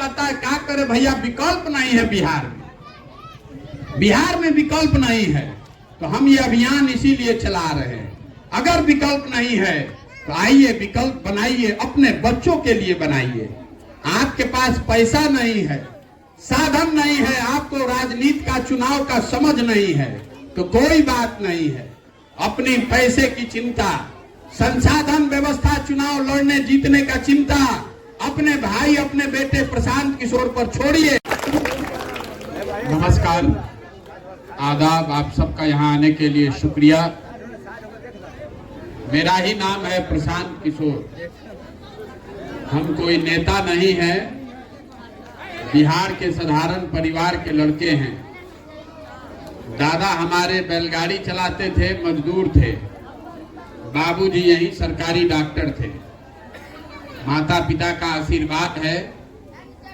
कहता है क्या करे भैया, विकल्प नहीं है बिहार में, बिहार में विकल्प नहीं है, तो हम ये अभियान इसीलिए चला रहे हैं। अगर विकल्प नहीं है तो आइए विकल्प बनाइए, अपने बच्चों के लिए बनाइए। आपके पास पैसा नहीं है, साधन नहीं है, आपको राजनीति का चुनाव का समझ नहीं है, तो कोई बात नहीं है। अपनी पैसे की चिंता, संसाधन व्यवस्था, चुनाव लड़ने जीतने का चिंता अपने भाई, अपने बेटे प्रशांत किशोर पर छोड़िए। नमस्कार, आदाब, आप सबका यहाँ आने के लिए शुक्रिया। मेरा ही नाम है प्रशांत किशोर। हम कोई नेता नहीं है, बिहार के साधारण परिवार के लड़के हैं। दादा हमारे बैलगाड़ी चलाते थे, मजदूर थे। बाबूजी यही सरकारी डॉक्टर थे। माता पिता का आशीर्वाद है,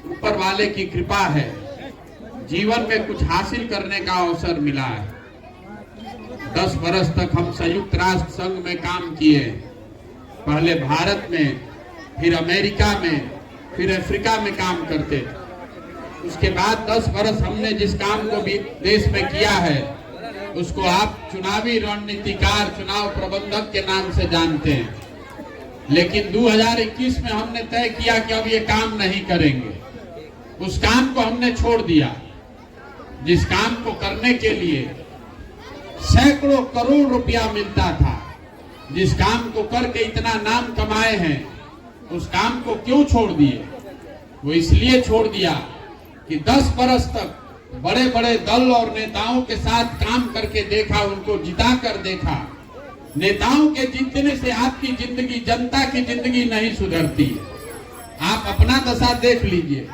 ऊपर वाले की कृपा है, जीवन में कुछ हासिल करने का अवसर मिला है। 10 बरस तक हम संयुक्त राष्ट्र संघ में काम किए, पहले भारत में, फिर अमेरिका में, फिर अफ्रीका में काम करते थे। उसके बाद 10 बरस हमने जिस काम को भी देश में किया है उसको आप चुनावी रणनीतिकार, चुनाव प्रबंधक के नाम से जानते हैं। लेकिन 2021 में हमने तय किया कि अब ये काम नहीं करेंगे। उस काम को हमने छोड़ दिया, जिस काम को करने के लिए सैकड़ों करोड़ रुपया मिलता था, जिस काम को करके इतना नाम कमाए हैं, उस काम को क्यों छोड़ दिए? वो इसलिए छोड़ दिया कि 10 बरस तक बड़े बड़े दल और नेताओं के साथ काम करके देखा, उनको जिता कर देखा। नेताओं के जीतने से आपकी जिंदगी, जनता की जिंदगी नहीं सुधरती। आप अपना दशा देख लीजिए।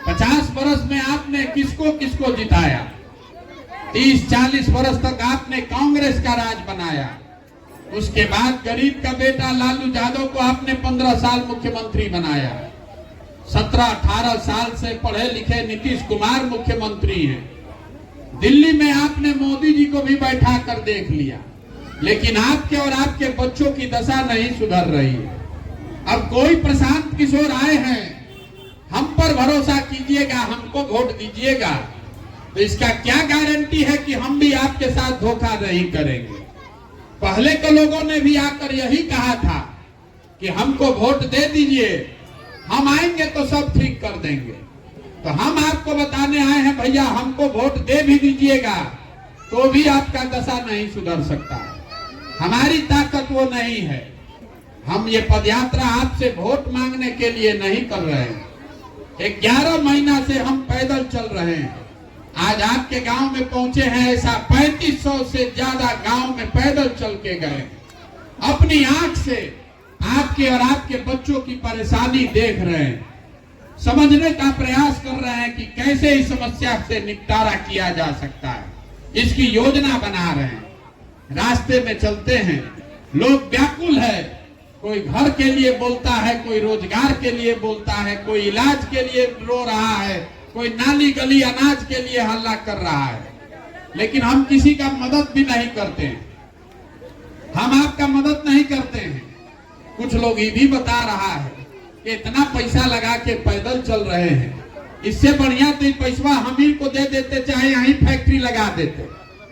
50 बरस में आपने किसको किसको जिताया? 30-40 बरस तक आपने कांग्रेस का राज बनाया। उसके बाद गरीब का बेटा लालू यादव को आपने 15 साल मुख्यमंत्री बनाया। 17-18 साल से पढ़े लिखे नीतीश कुमार मुख्यमंत्री हैं। दिल्ली में आपने मोदी जी को भी बैठा कर देख लिया, लेकिन आपके और आपके बच्चों की दशा नहीं सुधर रही है। अब कोई प्रशांत किशोर आए हैं, हम पर भरोसा कीजिएगा, हमको वोट दीजिएगा, तो इसका क्या गारंटी है कि हम भी आपके साथ धोखा नहीं करेंगे? पहले के लोगों ने भी आकर यही कहा था कि हमको वोट दे दीजिए, हम आएंगे तो सब ठीक कर देंगे। तो हम आपको बताने आए हैं भैया, हमको वोट दे भी दीजिएगा तो भी आपका दशा नहीं सुधर सकता। हमारी ताकत वो नहीं है। हम ये पदयात्रा आपसे वोट मांगने के लिए नहीं कर रहे हैं। 11 महीना से हम पैदल चल रहे हैं। आज आपके गांव में पहुंचे हैं, ऐसा 3500 से ज्यादा गांव में पैदल चल के गए। अपनी आंख से आपके और आपके बच्चों की परेशानी देख रहे हैं, समझने का प्रयास कर रहे हैं कि कैसे इस समस्या से निपटारा किया जा सकता है, इसकी योजना बना रहे हैं। रास्ते में चलते हैं, लोग व्याकुल है, कोई घर के लिए बोलता है, कोई रोजगार के लिए बोलता है, कोई इलाज के लिए रो रहा है, कोई नाली गली अनाज के लिए हल्ला कर रहा है। लेकिन हम किसी का मदद भी नहीं करते हैं, हम आपका मदद नहीं करते हैं। कुछ लोग ये भी बता रहा है कि इतना पैसा लगा के पैदल चल रहे हैं, इससे बढ़िया तो पैसा हम ही को दे देते, चाहे यहीं फैक्ट्री लगा देते,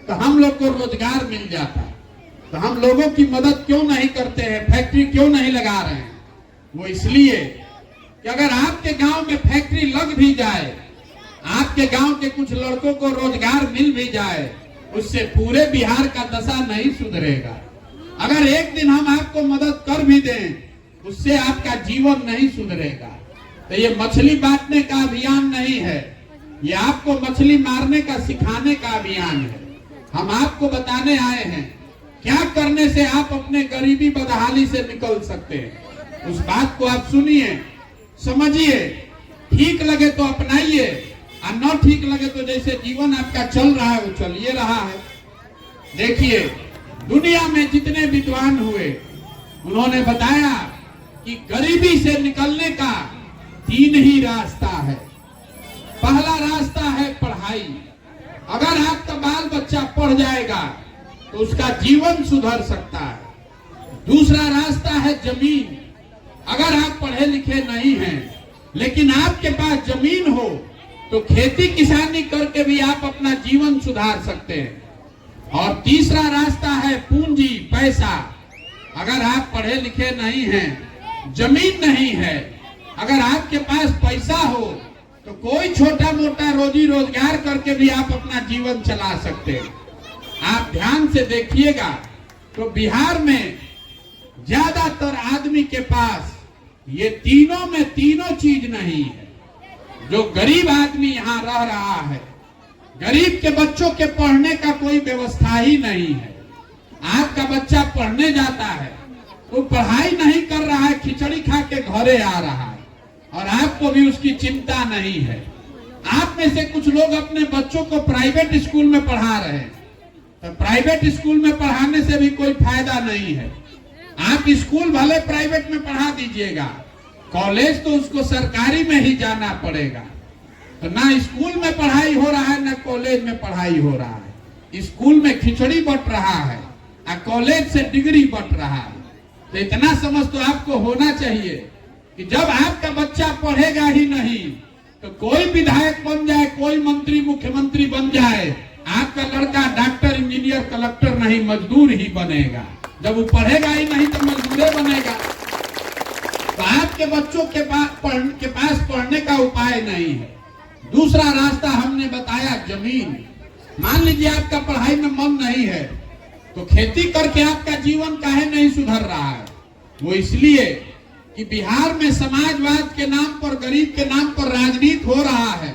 तो हम लोग को रोजगार मिल जाता। तो हम लोगों की मदद क्यों नहीं करते हैं, फैक्ट्री क्यों नहीं लगा रहे हैं? वो इसलिए कि अगर आपके गांव में फैक्ट्री लग भी जाए, आपके गांव के कुछ लड़कों को रोजगार मिल भी जाए, उससे पूरे बिहार का दशा नहीं सुधरेगा। अगर एक दिन हम आपको मदद कर भी दें, उससे आपका जीवन नहीं सुधरेगा। तो ये मछली बांटने का अभियान नहीं है, ये आपको मछली मारने का सिखाने का अभियान है। हम आपको बताने आए हैं क्या करने से आप अपने गरीबी बदहाली से निकल सकते हैं। उस बात को आप सुनिए, समझिए, ठीक लगे तो अपनाइए, और न ठीक लगे तो जैसे जीवन आपका चल रहा है वो चलिए रहा है। देखिए, दुनिया में जितने विद्वान हुए, उन्होंने बताया कि गरीबी से निकलने का 3 ही रास्ता है। पहला रास्ता है पढ़ाई। अगर आपका बाल बच्चा पढ़ जाएगा तो उसका जीवन सुधर सकता है। दूसरा रास्ता है जमीन। अगर आप पढ़े लिखे नहीं हैं लेकिन आपके पास जमीन हो तो खेती किसानी करके भी आप अपना जीवन सुधार सकते हैं। और तीसरा रास्ता है पूंजी, पैसा। अगर आप पढ़े लिखे नहीं हैं, जमीन नहीं है, अगर आपके पास पैसा हो तो कोई छोटा मोटा रोजी रोजगार करके भी आप अपना जीवन चला सकते हैं। आप ध्यान से देखिएगा तो बिहार में ज्यादातर आदमी के पास ये तीनों में तीनों चीज नहीं है। जो गरीब आदमी यहाँ रह रहा है, गरीब के बच्चों के पढ़ने का कोई व्यवस्था ही नहीं है। आपका बच्चा पढ़ने जाता है तो पढ़ाई नहीं कर रहा है, खिचड़ी खा के घरे आ रहा है और आपको भी उसकी चिंता नहीं है। आप में से कुछ लोग अपने बच्चों को प्राइवेट स्कूल में पढ़ा रहे हैं, तो प्राइवेट स्कूल में पढ़ाने से भी कोई फायदा नहीं है। आप स्कूल भले प्राइवेट में पढ़ा दीजिएगा, कॉलेज तो उसको सरकारी में ही जाना पड़ेगा। तो ना स्कूल में पढ़ाई हो रहा है, ना कॉलेज में पढ़ाई हो रहा है। स्कूल में खिचड़ी बट रहा है और कॉलेज से डिग्री बट रहा है। तो इतना समझ तो आपको होना चाहिए कि जब आपका बच्चा पढ़ेगा ही नहीं तो कोई विधायक बन जाए, कोई मंत्री मुख्यमंत्री बन जाए, आपका लड़का डॉक्टर इंजीनियर कलेक्टर नहीं, मजदूर ही बनेगा। जब वो पढ़ेगा ही नहीं तो मजदूर बनेगा। तो आपके बच्चों के पास पढ़ने का उपाय नहीं है। दूसरा रास्ता हमने बताया जमीन। मान लीजिए आपका पढ़ाई में मन नहीं है तो खेती करके आपका जीवन काहे नहीं सुधर रहा है? वो इसलिए कि बिहार में समाजवाद के नाम पर, गरीब के नाम पर राजनीति हो रहा है,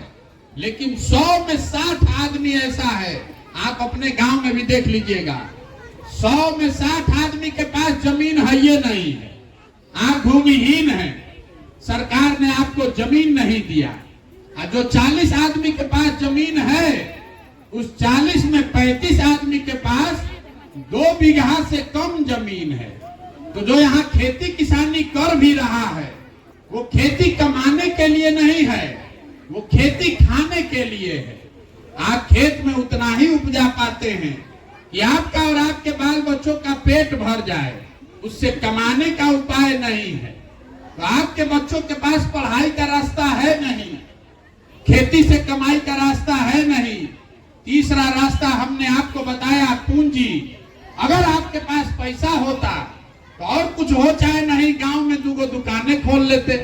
लेकिन 100 में 60 आदमी ऐसा है, आप अपने गांव में भी देख लीजिएगा, 100 में 60 आदमी के पास जमीन है ये नहीं है। आप भूमिहीन हैं, सरकार ने आपको जमीन नहीं दिया। और जो 40 आदमी के पास जमीन है, उस 40 में 35 आदमी के पास 2 बीघा से कम जमीन है। तो जो यहाँ खेती किसानी कर भी रहा है, वो खेती कमाने के लिए नहीं है, वो खेती खाने के लिए है। आप खेत में उतना ही उपजा पाते हैं कि आपका और आपके बाल बच्चों का पेट भर जाए, उससे कमाने का उपाय नहीं है। तो आपके बच्चों के पास पढ़ाई का रास्ता है नहीं, खेती से कमाई का रास्ता है नहीं। तीसरा रास्ता हमने आपको बताया पूंजी। अगर आपके पास पैसा होता तो और कुछ हो चाहे नहीं, गांव में 2 दुकानें खोल लेते,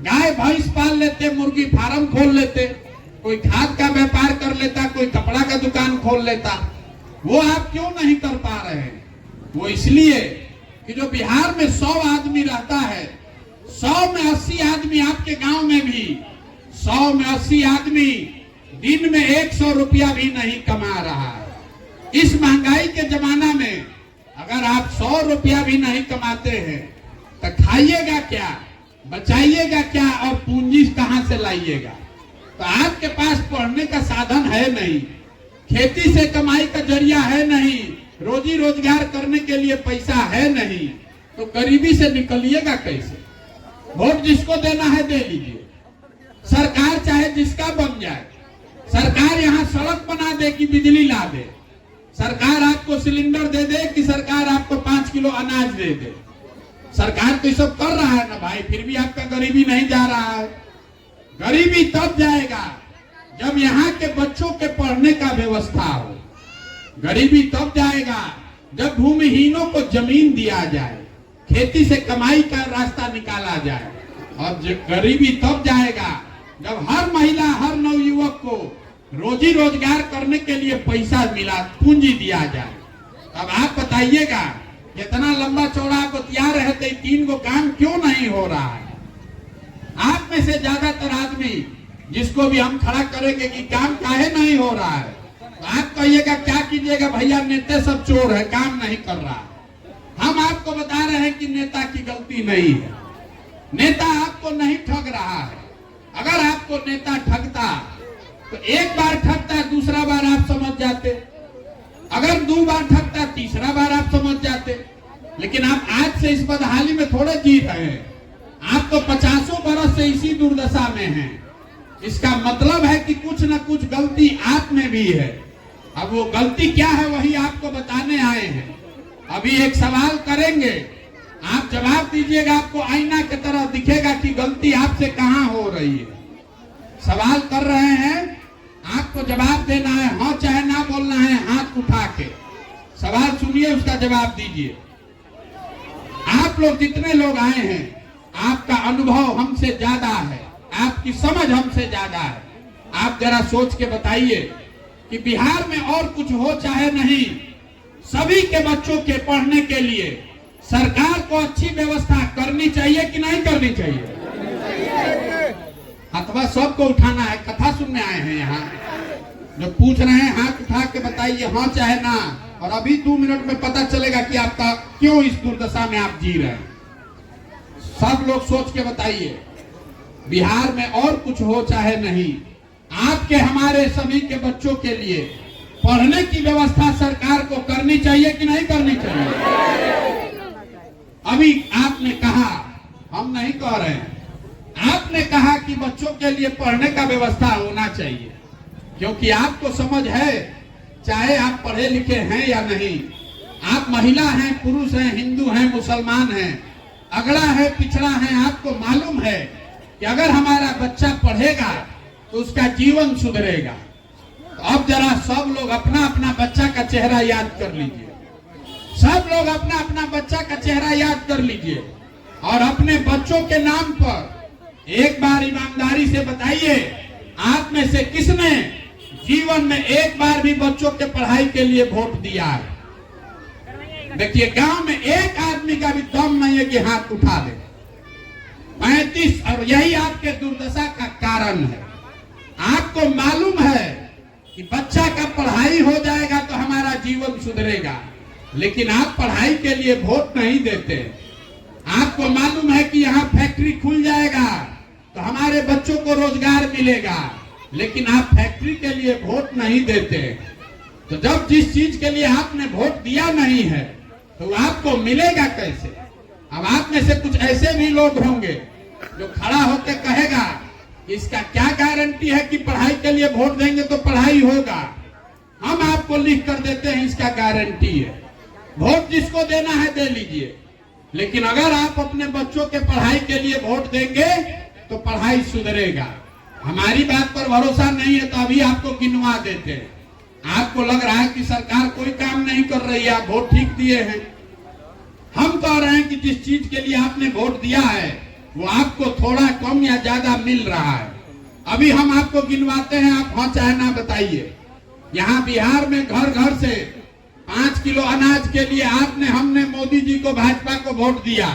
गाय भैंस पाल लेते, मुर्गी फार्म खोल लेते, कोई खाद का व्यापार कर लेता, कोई कपड़ा का दुकान खोल लेता। वो आप क्यों नहीं कर पा रहे हैं? वो इसलिए कि जो बिहार में 100 आदमी रहता है, 100 में 80 आदमी आपके गांव में भी 100 में 80 आदमी दिन में 100 रुपया भी नहीं कमा रहा है। इस महंगाई के जमाना में अगर आप 100 रुपया भी नहीं कमाते हैं तो खाइएगा क्या, बचाइएगा क्या और पूंजी कहां से लाइएगा? तो आपके पास पढ़ने का साधन है नहीं, खेती से कमाई का जरिया है नहीं, रोजी रोजगार करने के लिए पैसा है नहीं, तो गरीबी से निकलिएगा कैसे? वोट जिसको देना है दे लीजिए, सरकार चाहे जिसका बन जाए, सरकार यहाँ सड़क बना दे कि बिजली ला दे, सरकार आपको सिलेंडर दे दे कि सरकार आपको 5 किलो अनाज दे दे, सरकार तो ये सब कर रहा है ना भाई, फिर भी आपका गरीबी नहीं जा रहा है। गरीबी तब जाएगा जब यहाँ के बच्चों के पढ़ने का व्यवस्था हो। गरीबी तब जाएगा जब भूमिहीनों को जमीन दिया जाए, खेती से कमाई का रास्ता निकाला जाए। और गरीबी तब जाएगा जब हर महिला, हर नवयुवक को रोजी रोजगार करने के लिए पैसा मिला, पूंजी दिया जाए। अब आप बताइएगा इतना लंबा चौड़ा आप बतिया रहे थे, 3 गो काम क्यों नहीं हो रहा है? आप में से ज्यादातर आदमी जिसको भी हम खड़ा करेंगे कि काम काहे नहीं हो रहा है, तो आप कहिएगा क्या कीजिएगा भैया, नेता सब चोर है, काम नहीं कर रहा है। हम आपको बता रहे हैं कि नेता की गलती नहीं है, नेता आपको नहीं ठग रहा है। अगर आपको नेता ठगता तो एक बार ठगता, दूसरा बार आप समझ जाते, अगर 2 बार ठगता, तीसरा बार आप समझ जाते। लेकिन आप आज से इस बदहाली में थोड़े जी रहे हैं, आप तो 50 बरस से इसी दुर्दशा में हैं। इसका मतलब है कि कुछ न कुछ गलती आप में भी है। अब वो गलती क्या है वही आपको बताने आए हैं। अभी एक सवाल करेंगे, आप जवाब दीजिएगा, आपको आईना की तरह दिखेगा कि गलती आपसे कहां हो रही है। सवाल कर रहे हैं, आपको जवाब देना है, हाँ चाहे ना बोलना है, हाथ उठा के सवाल सुनिए, उसका जवाब दीजिए। आप लोग जितने लोग आए हैं, आपका अनुभव हमसे ज्यादा है, आपकी समझ हमसे ज्यादा है। आप जरा सोच के बताइए कि बिहार में और कुछ हो चाहे नहीं, सभी के बच्चों के पढ़ने के लिए सरकार को अच्छी व्यवस्था करनी चाहिए कि नहीं करनी चाहिए? अथवा सबको उठाना है, कथा सुनने आए हैं यहाँ जो पूछ रहे हैं, हाथ उठा के बताइए हाँ चाहे ना, और अभी 2 मिनट में पता चलेगा कि आपका क्यों इस दुर्दशा में आप जी रहे हैं। सब लोग सोच के बताइए, बिहार में और कुछ हो चाहे नहीं, आपके हमारे सभी के बच्चों के लिए पढ़ने की व्यवस्था सरकार को करनी चाहिए कि नहीं करनी चाहिए? अभी आपने कहा, हम नहीं कह रहे हैं, आपने कहा कि बच्चों के लिए पढ़ने का व्यवस्था होना चाहिए, क्योंकि आपको समझ है, चाहे आप पढ़े लिखे हैं या नहीं, आप महिला हैं, पुरुष हैं, हिंदू हैं, मुसलमान हैं, अगड़ा है, पिछड़ा है, आपको मालूम है कि अगर हमारा बच्चा पढ़ेगा तो उसका जीवन सुधरेगा। तो अब जरा सब लोग अपना अपना बच्चा का चेहरा याद कर लीजिए, सब लोग अपना अपना बच्चा का चेहरा याद कर लीजिए और अपने बच्चों के नाम पर एक बार ईमानदारी से बताइए, आप में से किसने जीवन में एक बार भी बच्चों के पढ़ाई के लिए वोट दिया है? देखिए, गांव में एक आदमी का भी दम नहीं है कि हाथ उठा दे। 35, और यही आपके दुर्दशा का कारण है। आपको मालूम है कि बच्चा का पढ़ाई हो जाएगा तो हमारा जीवन सुधरेगा, लेकिन आप पढ़ाई के लिए वोट नहीं देते। आपको मालूम है कि यहाँ फैक्ट्री खुल जाएगा तो हमारे बच्चों को रोजगार मिलेगा, लेकिन आप फैक्ट्री के लिए वोट नहीं देते। तो जब जिस चीज के लिए आपने वोट दिया नहीं है तो आपको मिलेगा कैसे? अब आप में से कुछ ऐसे भी लोग होंगे जो खड़ा होकर कहेगा कि इसका क्या गारंटी है कि पढ़ाई के लिए वोट देंगे तो पढ़ाई होगा। हम आपको लिख कर देते हैं, इसका गारंटी है। वोट जिसको देना है दे लीजिए, लेकिन अगर आप अपने बच्चों के पढ़ाई के लिए वोट देंगे तो पढ़ाई सुधरेगा। हमारी बात पर भरोसा नहीं है तो अभी आपको गिनवा देते हैं। आपको लग रहा है कि सरकार कोई काम नहीं कर रही है, आप वोट ठीक दिए हैं। हम कह रहे हैं कि जिस चीज के लिए आपने वोट दिया है वो आपको थोड़ा कम या ज्यादा मिल रहा है। अभी हम आपको गिनवाते हैं, आप हाँ चाहे ना बताइए। यहाँ बिहार में घर घर से 5 किलो अनाज के लिए हमने मोदी जी को, भाजपा को वोट दिया।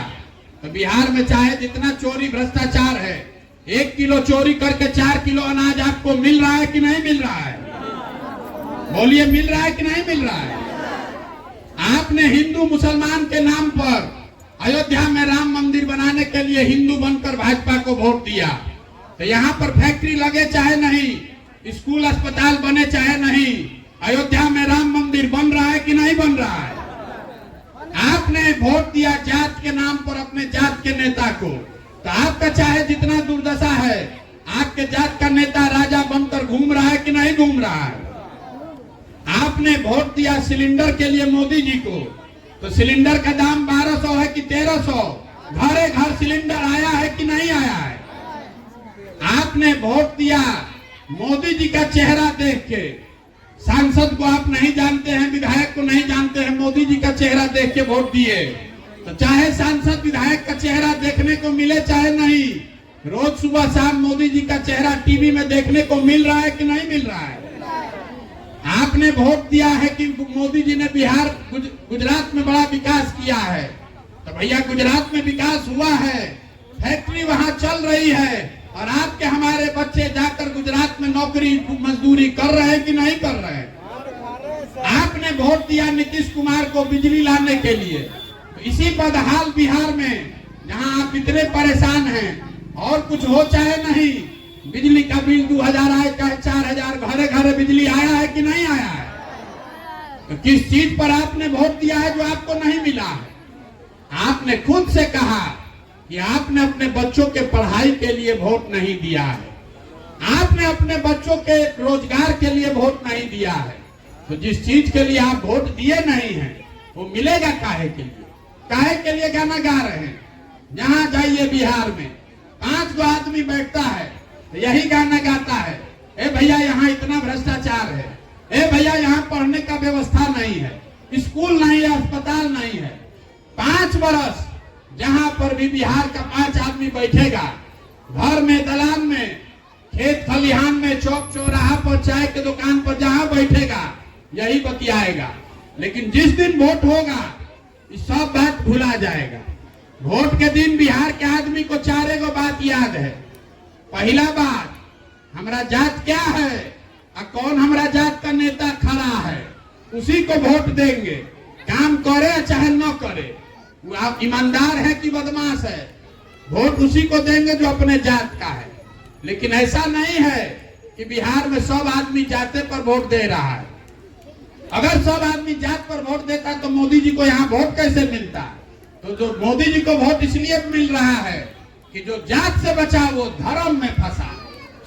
तो बिहार में चाहे जितना चोरी भ्रष्टाचार है, 1 किलो चोरी करके 4 किलो अनाज आपको मिल रहा है कि नहीं मिल रहा है? बोलिए, मिल रहा है कि नहीं मिल रहा है? आपने हिंदू मुसलमान के नाम पर अयोध्या में राम मंदिर बनाने के लिए हिंदू बनकर भाजपा को वोट दिया। तो यहाँ पर फैक्ट्री लगे चाहे नहीं, स्कूल अस्पताल बने चाहे नहीं, अयोध्या में राम मंदिर बन रहा है कि नहीं बन रहा है? आपने वोट दिया जात के नाम पर अपने जात के नेता को, तो आपका चाहे जितना दुर्दशा है, आपके जात का नेता राजा बनकर घूम रहा है कि नहीं घूम रहा है? आपने वोट दिया सिलेंडर के लिए मोदी जी को, तो सिलेंडर का दाम 1200 है कि 1300? घरे घर सिलेंडर आया है कि नहीं आया है? आपने वोट दिया मोदी जी का चेहरा देख के, सांसद को आप नहीं जानते हैं, विधायक को नहीं जानते हैं, मोदी जी का चेहरा देख के वोट दिए। तो चाहे सांसद विधायक का चेहरा देखने को मिले चाहे नहीं, रोज सुबह शाम मोदी जी का चेहरा टीवी में देखने को मिल रहा है कि नहीं मिल रहा है? आपने वोट दिया है कि मोदी जी ने बिहार गुजरात में बड़ा विकास किया है, तो भैया गुजरात में विकास हुआ है, फैक्ट्री वहां चल रही है, और आपके हमारे बच्चे जाकर गुजरात में नौकरी मजदूरी कर रहे हैं कि नहीं कर रहे हैं? आपने वोट दिया नीतीश कुमार को बिजली लाने के लिए, तो इसी बदहाल बिहार में जहां आप इतने परेशान हैं, और कुछ हो चाहे नहीं, बिजली का बिल 2000 आए चाहे 4000, घरे घरे बिजली आया है कि नहीं आया है? तो किस चीज पर आपने वोट दिया है जो आपको नहीं मिला है? आपने खुद से कहा कि आपने अपने बच्चों के पढ़ाई के लिए वोट नहीं दिया है, आपने अपने बच्चों के रोजगार के लिए वोट नहीं दिया है। तो जिस चीज के लिए आप वोट दिए नहीं है वो मिलेगा काहे के लिए? काहे के लिए गाना गा रहे हैं? जहां जाइए बिहार में 5 गो आदमी बैठता है तो यही गाना गाता है, ए भैया यहाँ इतना भ्रष्टाचार है, ए भैया यहाँ पढ़ने का व्यवस्था नहीं है, स्कूल नहीं है, अस्पताल नहीं है। 5 बरस जहां पर भी बिहार का 5 आदमी बैठेगा, घर में, दलान में, खेत खलिहान में, चौक चौराहा पर, चाय के दुकान पर, जहां बैठेगा यही बतियाएगा। लेकिन जिस दिन वोट होगा ये सब बात भुला जाएगा। वोट के दिन बिहार के आदमी को 4 गो बात याद है। पहला बात, हमारा जात क्या है और कौन हमारा जात का नेता खड़ा है, उसी को वोट देंगे। काम करे चाहे न करे, वो आप ईमानदार है कि बदमाश है, वोट उसी को देंगे जो अपने जात का है। लेकिन ऐसा नहीं है कि बिहार में सब आदमी जाते पर वोट दे रहा है। अगर सब आदमी जात पर वोट देता तो मोदी जी को यहाँ वोट कैसे मिलता? तो जो मोदी जी को वोट इसलिए मिल रहा है कि जो जात से बचा वो धर्म में फंसा।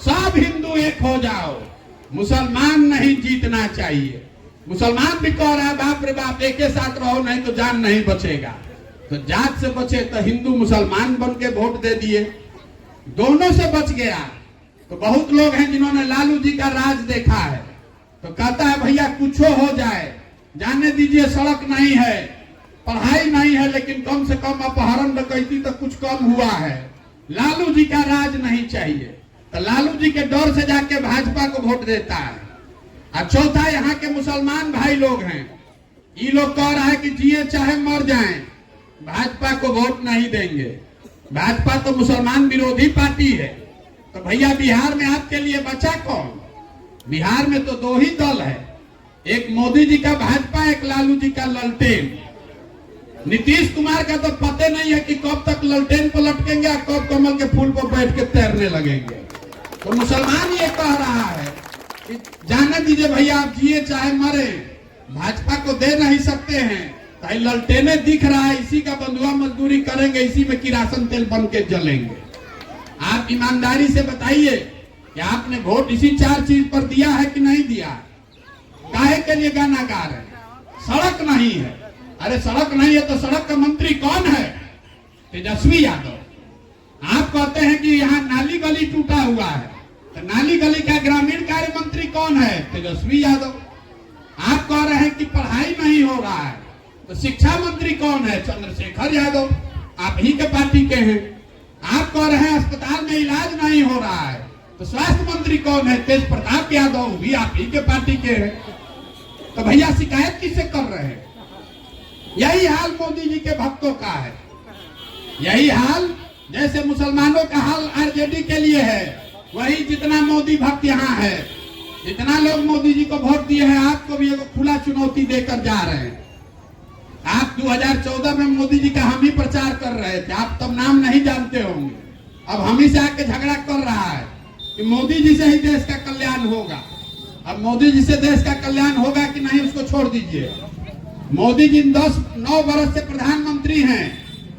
सब हिंदू एक हो जाओ, मुसलमान नहीं जीतना चाहिए। मुसलमान भी कह रहा है बाप रे बाप एक साथ रहो नहीं तो जान नहीं बचेगा। तो जात से बचे तो हिंदू मुसलमान बन के वोट दे दिए, दोनों से बच गया। तो बहुत लोग हैं जिन्होंने लालू जी का राज देखा है, तो कहता है भैया कुछ हो जाए, जाने दीजिए, सड़क नहीं है, पढ़ाई नहीं है, लेकिन कम से कम अपहरण डकैती तो कुछ कम हुआ है। लालू जी का राज नहीं चाहिए, तो लालू जी के डर से जाके भाजपा को वोट देता है। और चौथा, यहाँ के मुसलमान भाई लोग हैं, ये लोग कह रहा है कि जिए चाहे मर जाएं, भाजपा को वोट नहीं देंगे। भाजपा तो मुसलमान विरोधी पार्टी है। तो भैया बिहार में आपके लिए बचा कौन? बिहार में तो 2 ही दल है, एक मोदी जी का भाजपा, एक लालू जी का ललटेन। नीतीश कुमार का तो पता नहीं है कि कब तक ललटेन पर लटकेंगे और कब कमल के फूल पर बैठ के तैरने लगेंगे। तो मुसलमान ये कह रहा है कि जाने दीजिए भैया, आप जिए चाहे मरे, भाजपा को दे नहीं सकते हैं। तो ललटेने दिख रहा है, इसी का बंधुआ मजदूरी करेंगे, इसी में किरासन तेल बन के जलेंगे। आप ईमानदारी से बताइए कि आपने वोट इसी 4 चीज पर दिया है कि नहीं दिया? काहे के लिए गाना गा रहे हैं? सड़क नहीं है। अरे सड़क नहीं है तो सड़क का मंत्री कौन है? तेजस्वी यादव। आप कहते हैं कि यहाँ नाली गली टूटा हुआ है, तो नाली गली का ग्रामीण कार्य मंत्री कौन है? तेजस्वी यादव। आप कह रहे हैं कि पढ़ाई नहीं हो रहा है, तो शिक्षा मंत्री कौन है? चंद्रशेखर यादव, आप ही के पार्टी के हैं। आप कह रहे हैं अस्पताल में इलाज नहीं हो रहा है, तो स्वास्थ्य मंत्री कौन है? तेज प्रताप यादव, भी आप ही के पार्टी के हैं। तो भैया शिकायत किससे कर रहे हैं? यही हाल मोदी जी के भक्तों का है। यही हाल जैसे मुसलमानों का हाल आरजेडी के लिए है, वही जितना मोदी भक्त यहाँ है, जितना लोग मोदी जी को वोट दिए हैं, आपको भी एक खुला चुनौती देकर जा रहे हैं। आप 2014 में मोदी जी का हम ही प्रचार कर रहे थे, आप तब नाम नहीं जानते होंगे। अब हम ही से आके झगड़ा कर रहा है कि मोदी जी से ही देश का कल्याण होगा। अब मोदी जी से देश का कल्याण होगा कि नहीं उसको छोड़ दीजिए। मोदी जी 9 बरस से प्रधानमंत्री हैं।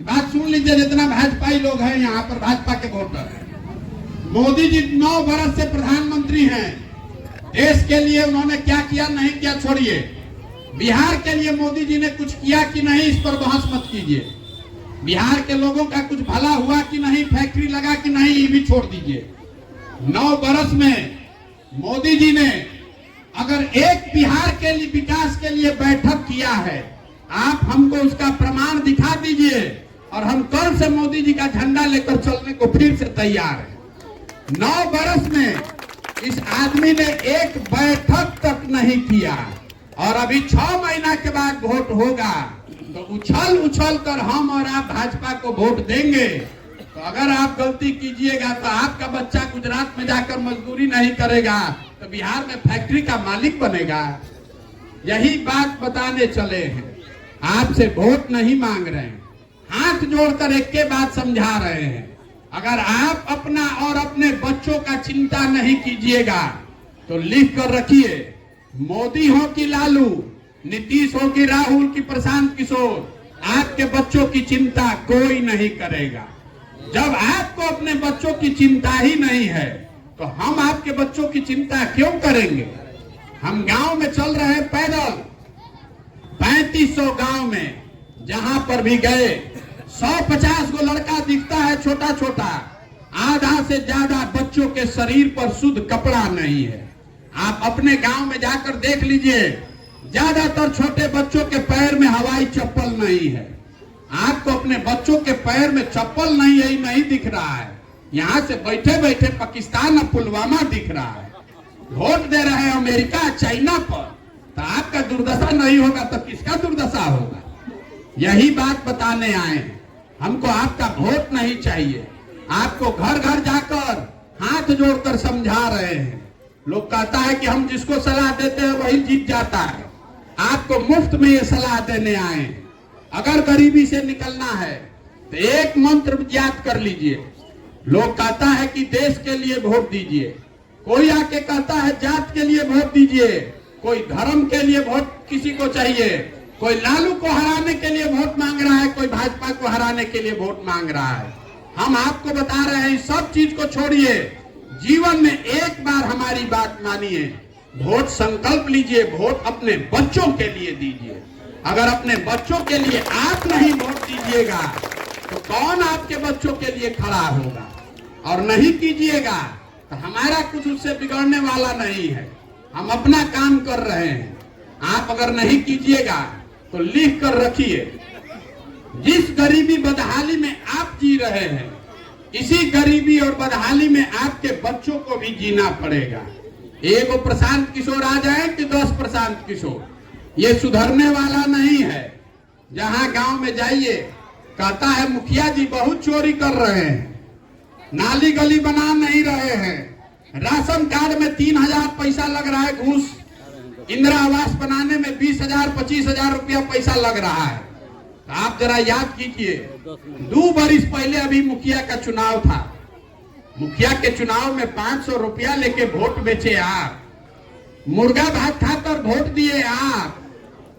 बात सुन लीजिए, जितना भाजपाई लोग हैं यहाँ पर, भाजपा के वोटर हैं। मोदी जी 9 बरस से प्रधानमंत्री हैं। देश के लिए उन्होंने क्या किया नहीं किया छोड़िए, बिहार के लिए मोदी जी ने कुछ किया कि नहीं, इस पर बहस मत कीजिए। बिहार के लोगों का कुछ भला हुआ कि नहीं, फैक्ट्री लगा कि नहीं, ये भी छोड़ दीजिए। 9 बरस में मोदी जी ने अगर एक बिहार के लिए विकास के लिए बैठक किया है, आप हमको उसका प्रमाण दिखा दीजिए और हम कल से मोदी जी का झंडा लेकर चलने को फिर से तैयार है। 9 बरस में इस आदमी ने एक बैठक तक नहीं किया और अभी 6 महीना के बाद वोट होगा तो उछल उछल कर हम और आप भाजपा को वोट देंगे। तो अगर आप गलती कीजिएगा तो आपका बच्चा गुजरात में जाकर मजदूरी नहीं करेगा तो बिहार में फैक्ट्री का मालिक बनेगा। यही बात बताने चले हैं, आपसे वोट नहीं मांग रहे हैं, हाथ जोड़कर एक के बात समझा रहे हैं। अगर आप अपना और अपने बच्चों का चिंता नहीं कीजिएगा तो लिख कर रखिए, मोदी हो कि लालू, नीतीश हो कि राहुल की प्रशांत किशोर, आपके बच्चों की चिंता कोई नहीं करेगा। जब आपको अपने बच्चों की चिंता ही नहीं है तो हम आपके बच्चों की चिंता क्यों करेंगे? हम गांव में चल रहे हैं पैदल, 3500 गांव में जहां पर भी गए 150 को लड़का दिखता है छोटा छोटा, आधा से ज्यादा बच्चों के शरीर पर शुद्ध कपड़ा नहीं है। आप अपने गांव में जाकर देख लीजिए, ज्यादातर छोटे बच्चों के पैर में हवाई चप्पल नहीं है। आपको अपने बच्चों के पैर में चप्पल नहीं है, नहीं दिख रहा है। यहाँ से बैठे बैठे पाकिस्तान और पुलवामा दिख रहा है। वोट दे रहे हैं अमेरिका चाइना पर, तो आपका दुर्दशा नहीं होगा तो किसका दुर्दशा होगा? यही बात बताने आए हैं। हमको आपका वोट नहीं चाहिए। आपको घर घर जाकर हाथ जोड़कर समझा रहे हैं। लोग कहता है कि हम जिसको सलाह देते हैं वही जीत जाता है। आपको मुफ्त में ये सलाह देने आए हैं। अगर गरीबी से निकलना है तो एक मंत्र याद कर लीजिए। लोग कहता है कि देश के लिए वोट दीजिए, कोई आके कहता है जात के लिए वोट दीजिए, कोई धर्म के लिए वोट किसी को चाहिए, कोई लालू को हराने के लिए वोट मांग रहा है, कोई भाजपा को हराने के लिए वोट मांग रहा है। हम आपको बता रहे हैं सब चीज को छोड़िए, जीवन में एक बार हमारी बात मानिए, वोट संकल्प लीजिए, वोट अपने बच्चों के लिए दीजिए। अगर अपने बच्चों के लिए आप नहीं वोट दीजिएगा तो कौन आपके बच्चों के लिए खड़ा होगा? और नहीं कीजिएगा तो हमारा कुछ उससे बिगड़ने वाला नहीं है। हम अपना काम कर रहे हैं। आप अगर नहीं कीजिएगा तो लिख कर रखिए, जिस गरीबी बदहाली में आप जी रहे हैं, इसी गरीबी और बदहाली में आपके बच्चों को भी जीना पड़ेगा। एक प्रशांत किशोर आ जाए कि 10 प्रशांत किशोर, ये सुधरने वाला नहीं है। जहां गांव में जाइए कहता है मुखिया जी बहुत चोरी कर रहे हैं, नाली गली बना नहीं रहे हैं, राशन कार्ड में 3000 पैसा लग रहा है घूस, इंदिरा आवास बनाने में 20,000 25,000 रुपया पैसा लग रहा है। तो आप जरा याद कीजिए, 2 बरिस पहले अभी मुखिया का चुनाव था। मुखिया के चुनाव में 500 रुपया लेके वोट बेचे आप, मुर्गा भात खाकर वोट दिए आप,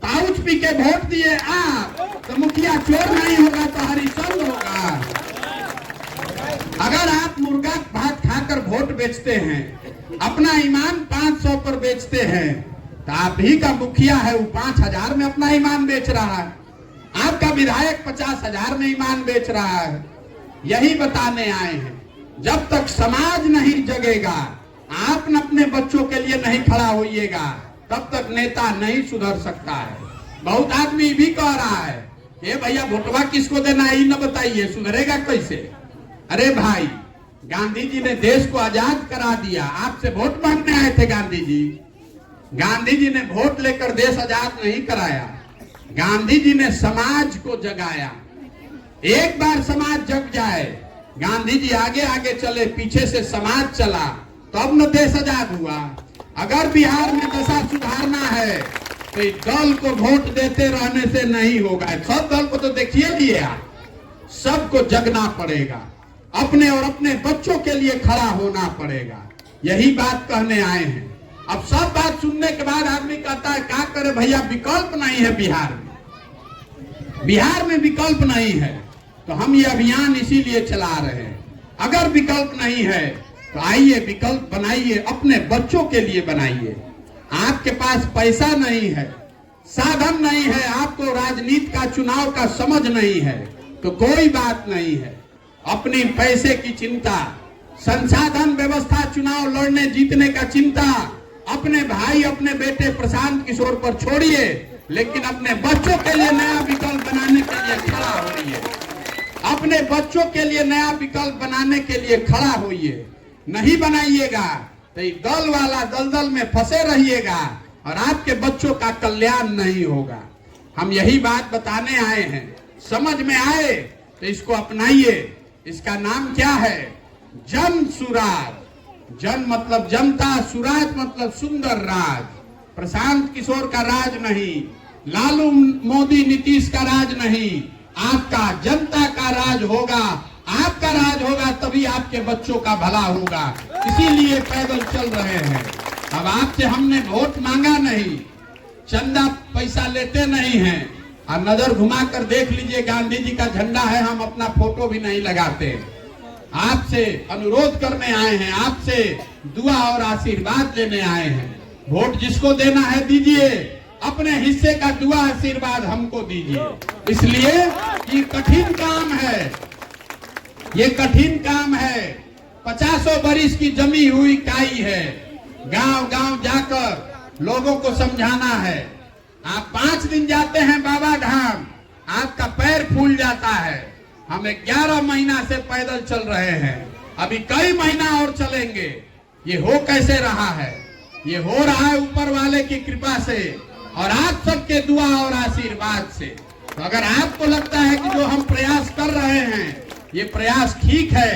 पाउच पी के वोट दिए आप, तो मुखिया चोर नहीं होगा तो हरिचंद होगा। अगर आप मुर्गा भात खाकर वोट बेचते हैं, अपना ईमान 500 पर बेचते हैं, तो आप ही का मुखिया है वो 5000 में अपना ईमान बेच रहा है। आपका विधायक 50,000 में ईमान बेच रहा है। यही बताने आए हैं, जब तक समाज नहीं जगेगा, आप अपने बच्चों के लिए नहीं खड़ा होइएगा, तब तक नेता नहीं सुधर सकता है। बहुत आदमी भी कह रहा है ये भैया वोटवा किसको देना है न बताइए, सुधरेगा कैसे? अरे भाई, गांधी जी ने देश को आजाद करा दिया, आपसे वोट मांगने आए थे गांधी जी। गांधी जी ने वोट लेकर देश आजाद नहीं कराया, गांधी जी ने समाज को जगाया। एक बार समाज जग जाए, गांधी जी आगे आगे चले, पीछे से समाज चला, तब न देश आजाद हुआ। अगर बिहार में दशा सुधारना है तो दल को वोट देते रहने से नहीं होगा। सब दल को तो देखिए लिए आप, सबको जगना पड़ेगा, अपने और अपने बच्चों के लिए खड़ा होना पड़ेगा। यही बात कहने आए हैं। अब सब बात सुनने के बाद आदमी कहता है क्या करे भैया, विकल्प नहीं है बिहार में, बिहार में विकल्प नहीं है, तो हम ये अभियान इसीलिए चला रहे हैं। अगर विकल्प नहीं है तो आइए विकल्प बनाइए, अपने बच्चों के लिए बनाइए। आपके पास पैसा नहीं है, साधन नहीं है, आपको राजनीति का चुनाव का समझ नहीं है, तो कोई बात नहीं है। अपनी पैसे की चिंता, संसाधन व्यवस्था, चुनाव लड़ने जीतने का चिंता अपने भाई अपने बेटे प्रशांत किशोर पर छोड़िए, लेकिन अपने बच्चों के लिए नया विकल्प बनाने के लिए खड़ा होइए। अपने बच्चों के लिए नया विकल्प बनाने के लिए खड़ा होइए। नहीं बनाइएगा तो दल वाला दलदल में फंसे रहिएगा और आपके बच्चों का कल्याण नहीं होगा। हम यही बात बताने आए हैं। समझ में आए तो इसको अपनाइए। इसका नाम क्या है? जन सुराज। जन मतलब जनता, सुराज मतलब सुंदर राज। प्रशांत किशोर का राज नहीं, लालू मोदी नीतीश का राज नहीं, आपका जनता का राज होगा। आपका राज होगा तभी आपके बच्चों का भला होगा। इसीलिए पैदल चल रहे हैं। अब आपसे हमने वोट मांगा नहीं, चंदा पैसा लेते नहीं हैं। और नजर घुमाकर देख लीजिए, गांधी जी का झंडा है, हम अपना फोटो भी नहीं लगाते। आपसे अनुरोध करने आए हैं, आपसे दुआ और आशीर्वाद लेने आए हैं। वोट जिसको देना है दीजिए, अपने हिस्से का दुआ आशीर्वाद हमको दीजिए। इसलिए ये कठिन काम है, ये कठिन काम है। 50 बरिस की जमी हुई काई है, गांव गांव जाकर लोगों को समझाना है। आप 5 दिन जाते हैं बाबा धाम, आपका पैर फूल जाता है। हम 11 महीना से पैदल चल रहे हैं, अभी कई महीना और चलेंगे। ये हो कैसे रहा है? ये हो रहा है ऊपर वाले की कृपा से और आप सबके दुआ और आशीर्वाद से। तो अगर आपको लगता है कि जो हम प्रयास कर रहे हैं ये प्रयास ठीक है,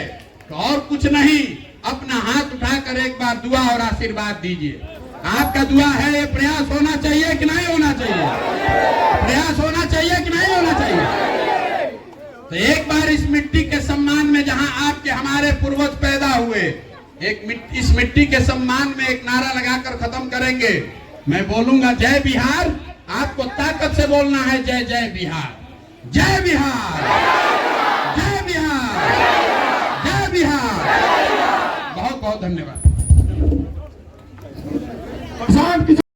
तो और कुछ नहीं, अपना हाथ उठाकर एक बार दुआ और आशीर्वाद दीजिए। आपका दुआ है, ये प्रयास होना चाहिए कि नहीं होना चाहिए? प्रयास होना चाहिए कि नहीं होना चाहिए? तो एक बार इस मिट्टी के सम्मान में, जहां आपके हमारे पूर्वज पैदा हुए, इस मिट्टी के सम्मान में एक नारा लगाकर खत्म करेंगे। मैं बोलूंगा जय बिहार, आपको ताकत से बोलना है जय जय बिहार, जय बिहार, जय बिहार, जय बिहार। बहुत बहुत धन्यवाद।